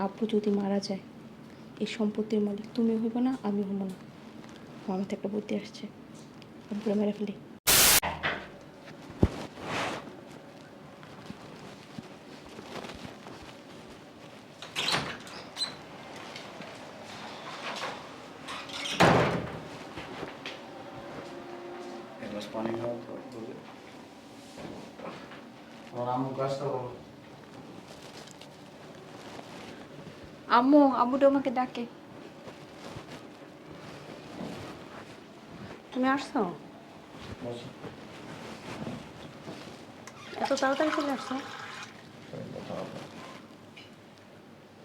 আব্বু যদি মারা যায় এই সম্পত্তির মালিক তুমি হইব না, আমি হব না। আমার মাথায় একটা বুদ্ধি আসছে, আব্বুরা মেরে ফেলি। পানি খাওয়া বলে আমার আম্মু কাজটা বলো। আব্বুটা আমাকে ডাকে। তুমি আসছো? এত তাড়াতাড়ি চলে আসছো?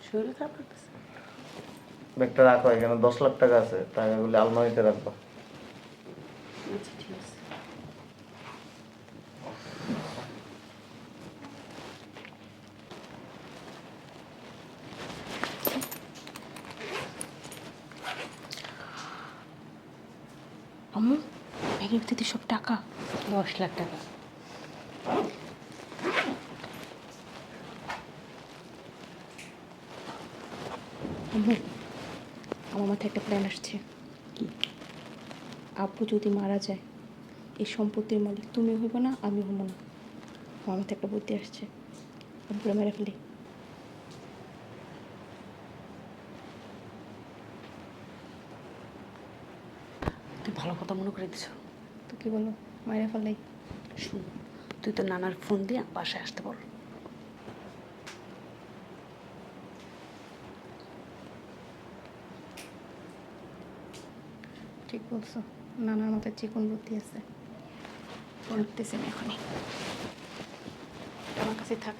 শরীর খারাপ লাগতেছে? ব্যাগটা রাখো, এখানে 10 লাখ টাকা আছে, টাকাগুলি আলমারিতে রাখবা। আচ্ছা ঠিক আছে। আম্মু, ব্যাগের ভিতরে সব টাকা। 10 লাখ টাকা। আম্মু, আমার মাথায় একটা প্ল্যান আসছে। কি? আব্বু যদি মারা যায় এই সম্পত্তির মালিক তুমি হইব না, আমি হব না। আমার মাথায় একটা বুদ্ধি আসছে, আব্বুরা মেরে ফেলি। তুই ভালো কথা মনে করে দিছো। তো কি বলো, মায়েরা ফেলাই? শুন, তুই তো নানার ফোন দিয়ে বাসায় আসতে বল। ঠিক বলছো, নানার মাথায় চিকন বুদ্ধি আছে। ফোন উঠতেছি আমি এখনই, আমার কাছে থাক।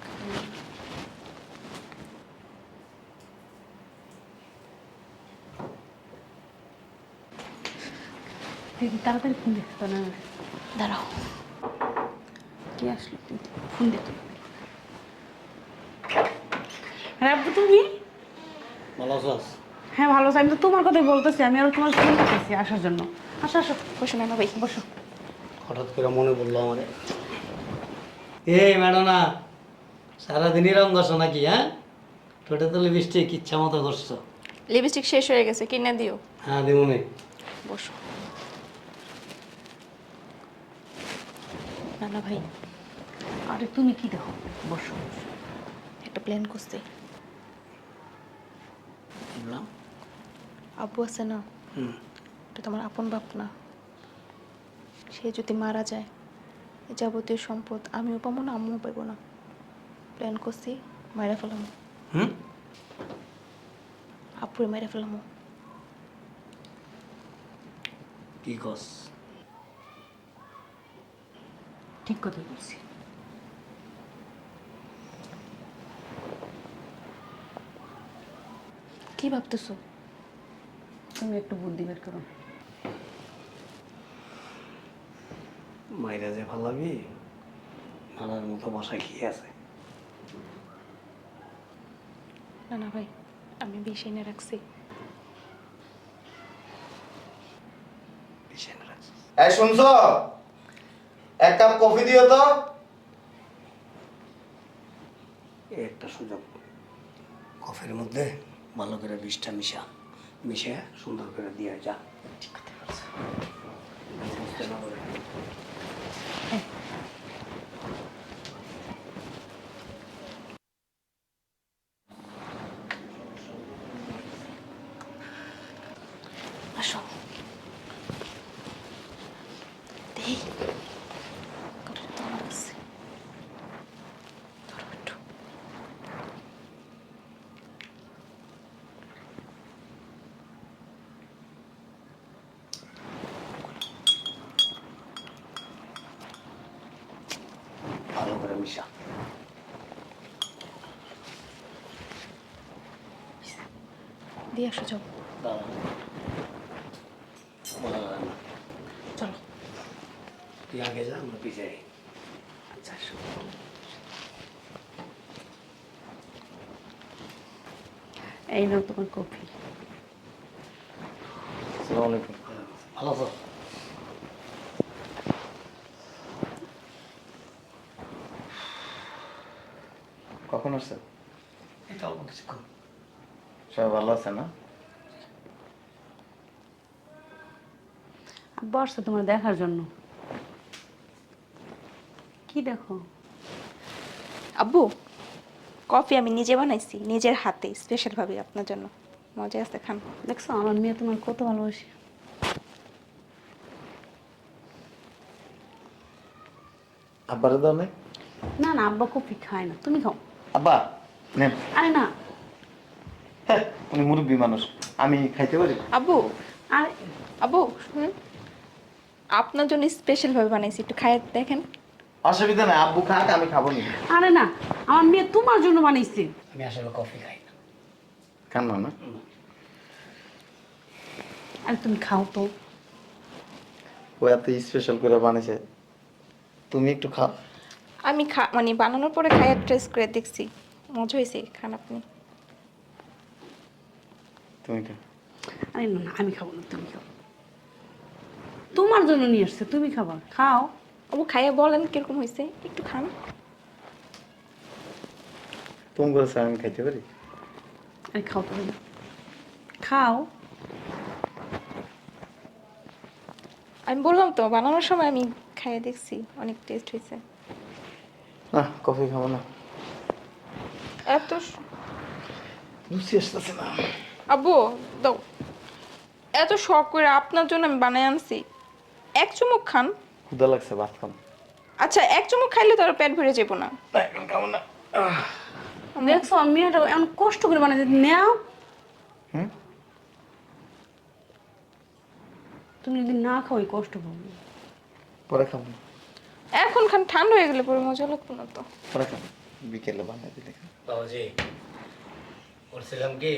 তুই তাড়াতাড়ি ফোন দিস তো না। দাঁড়াও, কি আসলো? তুই ফোন দে তুই। হ্যাঁ আব্বু, তুমি? ভালো আছিস? হ্যাঁ ভালো আছি। আমি তো তোমার কথাই বলতেছি, আমি আরো তোমার ফোন করতেছি আসার জন্য। আসো আসো, বসো নানা ভাই, বসো। হঠাৎ করে মনে পড়লো আমারে। এই ম্যাডানা, সারাদিনই রঙ করছো নাকি? হ্যাঁ, ঠোঁটে তো লিপস্টিক ইচ্ছা মতো করছো। লিপস্টিক শেষ হয়ে গেছে, কিনে দিও। হ্যাঁ দিমুনি। বসো নানা ভাই, আরে তুমি কি দেখো? বসো। একটা প্ল্যান করছি। বললাম আব্বু আছে না, হুম। এটা তোমার আপন বাপ না। সে যদি মারা যায় এই যাবতীয় সম্পদ আমিও পাবো না, আম্মুও পাবো না। প্ল্যান করছি, মায়েরা ফেলাম। হুম, আপুরে মায়েরা ফেলাম। কি কস? ঠিক কথা বলছি। কি ভাবতেছো? তুমি একটু বুদ্ধি বের করো। মাইরা যে ভালাবি, মারার মতো বাসায় কি আছে? নানা ভাই, আমি বিষ এনে রাখছি। বিছানা রাখছিস? এই শুনছো, এক কাপ কফি দিও তো। এই একটা সুযোগ, কফির মধ্যে ভালো করে বিষটা মিশে সুন্দর করে দিয়ে যা। ঠিক কথা বলছো। বুঝতে না পারে। আসো দেই, কাপড় তো আমার কাছে। ধরো একটু। ভালো করে মিশা। দিয়ে আসো, যাও। দাঁড়া, বলা যায় না। চলো। তুই আগে যা, আমরা পিছিয়ে। আচ্ছা আসো। এই নাও তোমার কফি। আসসালামু আলাইকুম। ভালো আছো? কখন আসছে? এটা অল্প কিছুক্ষণ। সবাই ভালো আছে না? আব্বু আসছে তোমার দেখার জন্য। কি দেখো? আব্বু, কফি আমি নিজে বানাইছি, নিজের হাতে স্পেশাল ভাবে আপনার জন্য। মজা আছে, খান। দেখছো আমার মেয়ে তোমার কত ভালোবাসে। আব্বারে দাও নাই? না না, আব্বা কফি খায় না, তুমি খাও। আব্বা নেন। আরে না। হ্যাঁ, উনি মুরব্বী মানুষ, আমি খাইতে পারি? আব্বু, আরে আব্বু শুনুন, আপনার জন্য স্পেশাল ভাবে বানাইছি, একটু খাই দেখেন। অসুবিধা নাই, আব্বু খাক, আমি খাবো নি। আরে না, আমার মেয়ে তোমার জন্য বানাইছে। আমি আসলে কফি খাই না। খান না না? আরে তুমি খাও তো। ও এত স্পেশাল করে বানিয়েছে, তুমি একটু খাও। আমি মানে বানানোর পরে খাইয়ে ট্রেস করে দেখছি, মজা হয়েছে, খান আপনি। তুমি খাও। আরে না না, আমি খাবো না, তুমি খাও। তোমার জন্য নিয়ে আসছে, তুমি খাবা, খাও। আব্বু খাইয়ে বলেন কিরকম হয়েছে, একটু খান। তুমি বলছো আমি খাইতে পারি? আরে খাও তো, খাও। আমি বললাম তো বানানোর সময় আমি খাইয়ে দেখছি, অনেক টেস্ট হয়েছে। না, কফি খাবো না, এত রুচি আসতেছে না। আব্বু দাও, এত শখ করে আপনার জন্য আমি বানাই আনছি, এক চুমুক খান। ক্ষুধা লাগছে, ভাত খাবো। আচ্ছা, এক চুমুক খাইলে তো আর পেট ভরে যাবো না। না, এখন খাবো না। দেখছো আমি মেয়েটা এমন কষ্ট করে বানাইছে, নেও। হুম? তুমি যদি না খাও এই কষ্ট পাবো। পরে খাবো। এখন খান, ঠান্ডা হয়ে গেলে পরে মজা লাগতো না তো। পরে খাবো, বিকেলে বানিয়ে দিলে খাবো। বাবাজি, বলছিলাম কি,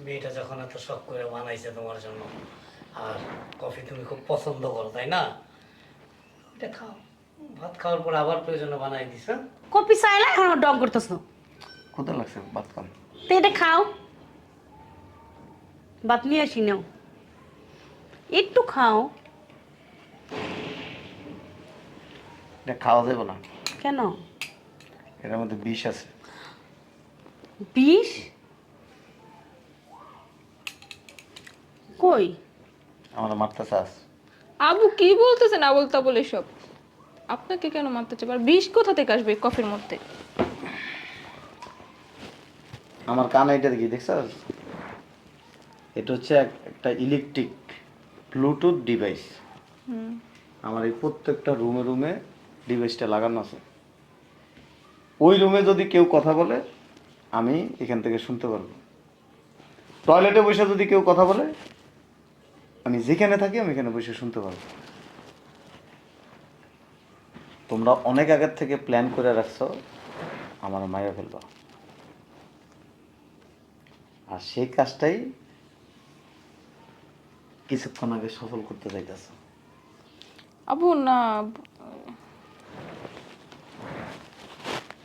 মেয়েটা যখন এত শখ করে বানাইছে তোমার জন্য, আর কফি তুমি খুব পছন্দ করো তাই না, এটা খাও। ভাত খাওয়ার পর আবার প্রয়োজনে বানাই দিস। হ্যাঁ, কপি চাইলে এখন ডগ করতেছো। ক্ষুধা লাগছে, ভাত খাবো। তো এটা খাও, ভাত নিয়ে আসি, নাও একটু খাও। এটা খাওয়া যাবে না, কেন? এটার মধ্যে বিষ আছে। বিষ? কই? আমার মারতে চাস? আবু কি বলতেছে না বলতা বলে সব, আপনাকে কেন মারতে চাই? আর বিষ কোথা থেকে আসবে কফির মধ্যে? আমার কানে এটা দেখি, দেখছ? এটা হচ্ছে একটা ইলেকট্রিক ব্লুটুথ ডিভাইস। আমার এই প্রত্যেকটা রুমে রুমে ডিভাইসটা লাগানো আছে। ওই রুমে যদি কেউ কথা বলে আমি এখান থেকে শুনতে পারবো। টয়লেটে বসে যদি কেউ কথা বলে আমি যেখানে থাকি আমি এখানে বসে শুনতে পারবো। তোমরা অনেক আগের থেকে প্ল্যান করে রাখছো আমার মাইয়া ফেলবা, আর সেই কাজটাই কিছুক্ষণ আগে সফল করতে চাইতেছ। আবু না,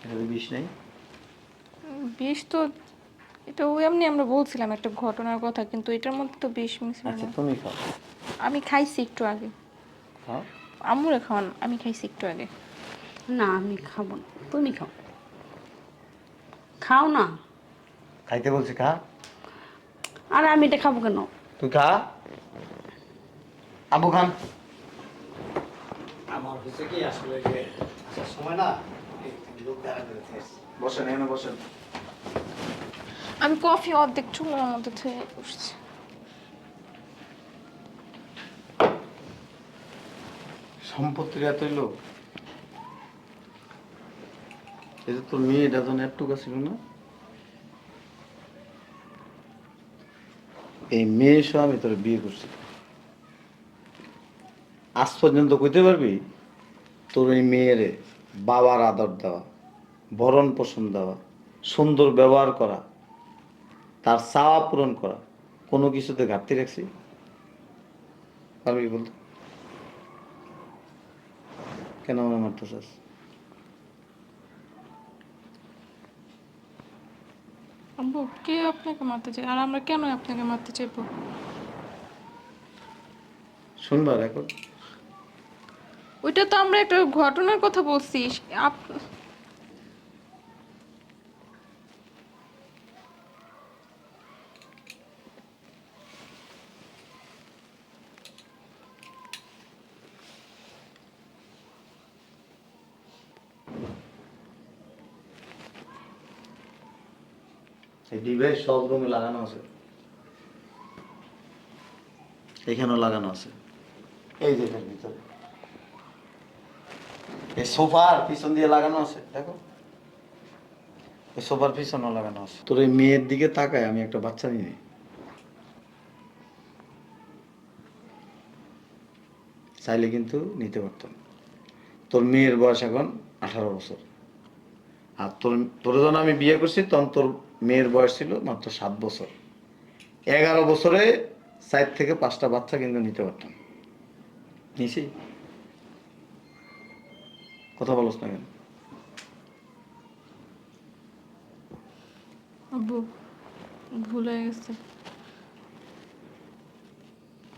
এখানে বিষ নেই। বিষ তো এটা ওই এমনি আমরা বলছিলাম একটা ঘটনার কথা, কিন্তু এটার মধ্যে তো বিষ মিশবে আচ্ছা না। তুমি খাও। আমি খাইছি একটু আগে। খাও। আম্মুরে খাওয়ান, আমি খাইছি একটু আগে। না আমি খাবো না, তুমি খাও। খাও না। খাইতে বলছি, খা। আর আমি এটা খাবো কেন? তুই খা। আবু খান। আমার হচ্ছে কি আসলে যে আসার সময় না এই লোক দাঁড়া করে থেকেছে। বসেন, এখানে বসেন। আমি কফি অর্ধেক চুমুর মধ্যে থেকে বসছি। সম্পত্তির এতই লোক, এই যে তোর মেয়ে এটা যখন একটুকু ছিল না, এই মেয়ে সহ আমি তোর বিয়ে করছি। আজ পর্যন্ত কইতে পারবি তোর এই মেয়ের বাবার আদর দেওয়া, ভরণ পোষণ দেওয়া, সুন্দর ব্যবহার করা, তার চাওয়া পূরণ করা, কোনো কিছুতে ঘাটতি রাখছি? পারবি বলতে? কেন আমার মারতে চাস? আব্বু কে আপনাকে মারতে চাই, আর আমরা কেন আপনাকে মারতে চাইবো? শুনবা রেকর্ড? ওইটা তো আমরা একটা ঘটনার কথা বলছি। এই ডিভাইস সব রুমে লাগানো আছে, এখানেও লাগানো আছে, এই যে এটার ভিতরে, এই সোফার পিছন দিয়ে লাগানো আছে, দেখো এই সোফার পিছনেও লাগানো আছে। তোর এই মেয়ের দিকে তাকায় আমি একটা বাচ্চা নিয়ে নিই। চাইলে কিন্তু নিতে পারতাম। তোর মেয়ের বয়স এখন 18 বছর, আর তোর যখন আমি বিয়ে করছি তখন তোর মেয়ের বয়স ছিল মাত্র 7 বছর। 11 বছরে 4 থেকে 5টা বাচ্চা কিন্তু নিতে পারতাম। নিছি? কথা বলছ না কেন? আব্বু ভুল হয়ে গেছে,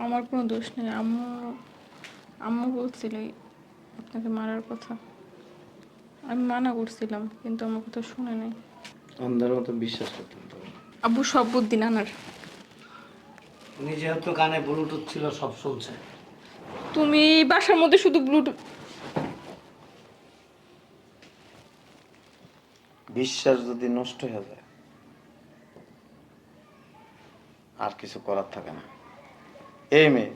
আমার কোনো দোষ নেই। আম্মু আম্মু বলছিল আপনাকে মারার কথা, আমি মানা করছিলাম কিন্তু আমার কথা শুনে নাই। অন্ধের মতো বিশ্বাস করতাম তো। আব্বু সব বুদ্ধি নানার। উনি যেহেতু কানে ব্লুটুথ ছিল সব শুনছে। তুমি এই বাসার মধ্যে শুধু ব্লুটুথ। বিশ্বাস যদি নষ্ট হয়ে যায় আর কিছু করার থাকে না। এই মেয়ে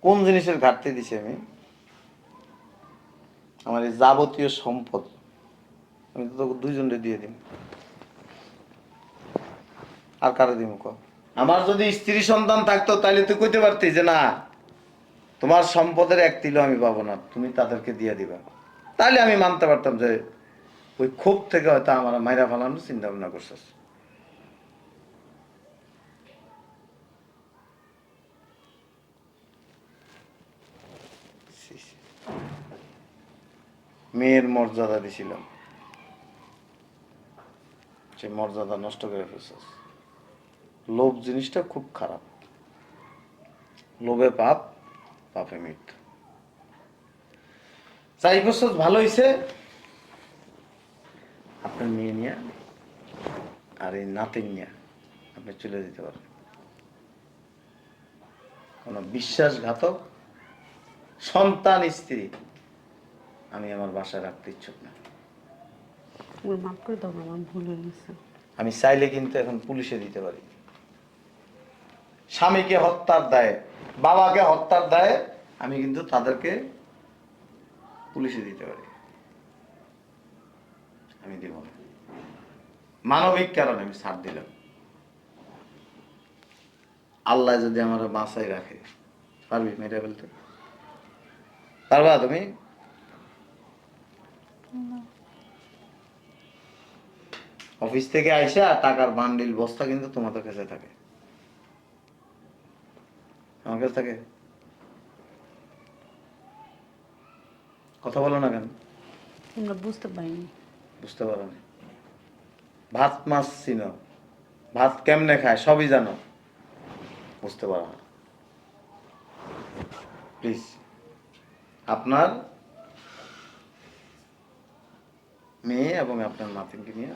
কোন জিনিসের ঘাটতি দিছে আমি? আমার এই যাবতীয় সম্পদ আমি তো তোকে 2 জনকে দিয়ে দিই, আর কারে দিব ক? আমার যদি স্ত্রী সন্তান থাকতো তাহলে তুই কইতে পারতি যে না তোমার সম্পদের 1 তিলও আমি পাবো না, তুমি তাদেরকে দিয়ে দিবা। তাহলে আমি মানতে পারতাম যে ওই ক্ষোভ থেকে হয়তো আমার মাইরা ফেলানোর চিন্তা ভাবনা করছিস। মেয়ের মর্যাদা দিছিলাম, সে মর্যাদা নষ্ট করে ফেলছিস। লোভ জিনিসটা খুব খারাপ, লোভে পাপ, পাপে মৃত্যু। চাই বছর ভালো হয়েছে আপনার মেয়ে নিয়ে আর এই নাতিন নিয়ে আপনি চলে যেতে পারেন। কোন বিশ্বাসঘাতক সন্তান স্ত্রী আমি আমার বাসায় রাখতে ইচ্ছুক না। ওর মাফ করে দাও, আমার ভুল হয়ে গেছে। আমি চাইলে কিন্তু এখন পুলিশে দিতে পারি। স্বামীকে হত্যার দায়ে, বাবাকে হত্যার দায়ে আমি কিন্তু তাদেরকে পুলিশে দিতে পারি। আমি দিব না, মানবিক কারণে আমি ছাড় দিলাম। আল্লাহ যদি আমার বাঁচাই রাখে, পারবি মেরে ফেলতে? পারবা তুমি? অফিস থেকে আইসা টাকার বান্ডিল বস্তা কিন্তু তোমাদের কাছে থাকে, আমার কাছে থাকে। কথা বলো না কেন? তোমরা বুঝতে পারিনি। বুঝতে পারো না? ভাত মাছ চিনো, ভাত কেমনে খায় সবই জানো, বুঝতে পারো না। প্লিজ আপনার মেয়ে এবং আপনার নাতিনকে নিয়ে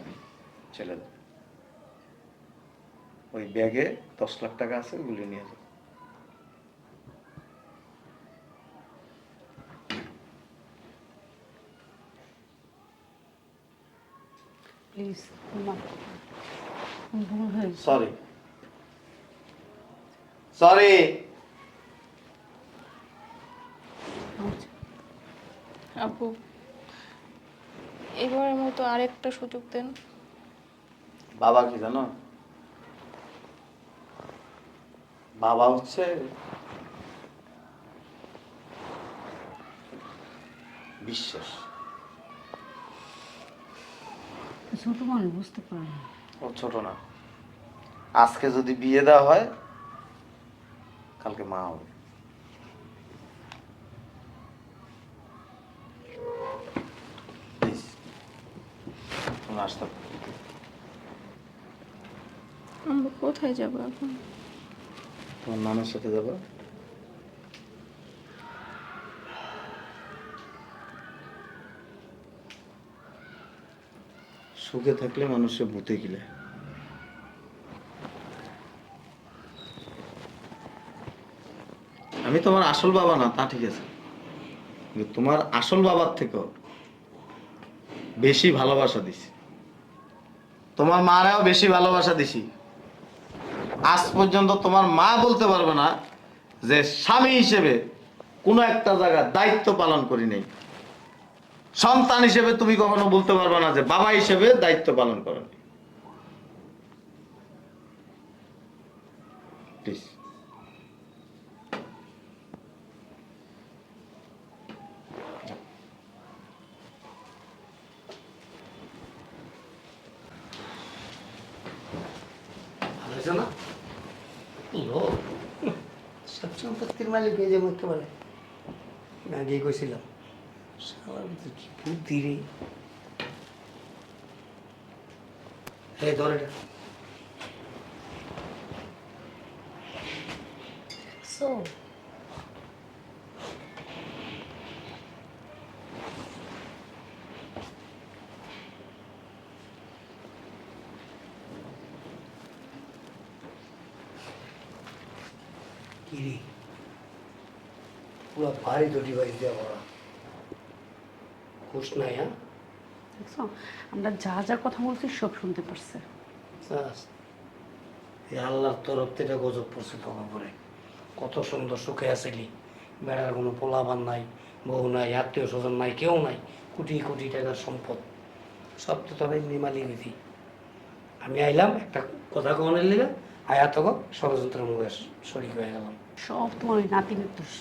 চলে যান। ওই ব্যাগে 10 লাখ টাকা আছে, ওগুলি নিয়ে যান। প্লিজ, ভুল হয়ে গেছে। Sorry sorry. আচ্ছা, আপু এবারের মতো আরেকটা সুযোগ দেন। বাবা কি জানো? বাবা হচ্ছে বিশ্বাস। ছোট মানুষ বুঝতে পারে না। ও ছোট না, আজকে যদি বিয়ে দেওয়া হয় কালকে মা হবে। প্লিজ তুমি আসতে পারো। আমরা কোথায় যাবো এখন? তোমার নামের সাথে যাবো। সুখে থাকলে মানুষের ভূতে গিলে। আমি তোমার আসল বাবা না তা ঠিক আছে, কিন্তু তোমার আসল বাবার থেকেও বেশি ভালোবাসা দিছি। তোমার মারাও বেশি ভালোবাসা দিছি। আজ পর্যন্ত তোমার মা বলতে পারবে না যে স্বামী হিসেবে কোনো একটা জায়গার দায়িত্ব পালন করি নাই। সন্তান হিসেবে তুমি কখনো বলতে পারবে না যে বাবা হিসেবে দায়িত্ব পালন করেন। প্লিজ। ভালো হয়েছে না? লোক সব সম্পত্তির মালিক হয়ে যাবো একেবারে। আমি আগেই কইছিলাম শালার ভিতরে কি বুদ্ধি রে। এই ধর এটা। দেখছো? কি রে? পুরো ভারী তো ডিভাইস দেওয়া করা। হুশ নাই, হ্যাঁ? দেখছো আমরা যা যা কথা বলছি সব শুনতে পারছে। ব্যাস। এই আল্লাহর তরফ থেকে গজব পড়ছে তোমার পরে। কত সুন্দর সুখে আসিলি, বেড়ার কোনো পোলাবান নাই, বউ নাই, আত্মীয় স্বজন নাই, কেউ নাই, কোটি কোটি টাকার সম্পদ সব তো তোর এমনি মালিয়ে দিতি। আমি আইলাম একটা কথা কনের লিগে, আয়া তখন ষড়যন্ত্রের মুখে শরিক হয়ে গেলাম। সব তোমার ওই নাতিনের দোষ।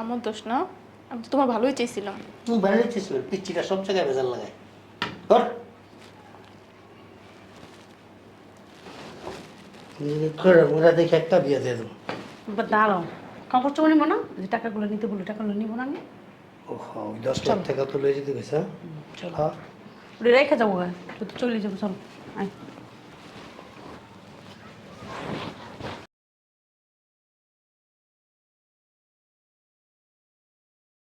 আমার দোষ না, আমি তো তোমার ভালোই চেয়েছিলাম। তুমি বাইরে যাচ্ছিস পিচ্ছিটা সব জায়গায় ভেজাল লাগায়। ধর ওরা দেখে একটা বিয়ে দিয়ে দেবো। এবার দাঁড়াও, কাপড় চোপড় নিবো না? যে টাকাগুলো নিতে বললো টাকাগুলো নিবো না আমি? ও ওই 10 লাখ টাকা তো লয়ে যেতে গেছে। চলো হ্যাঁ ওটা রেখে যাবো, তুই তো চলে যাবো, চলো আয়।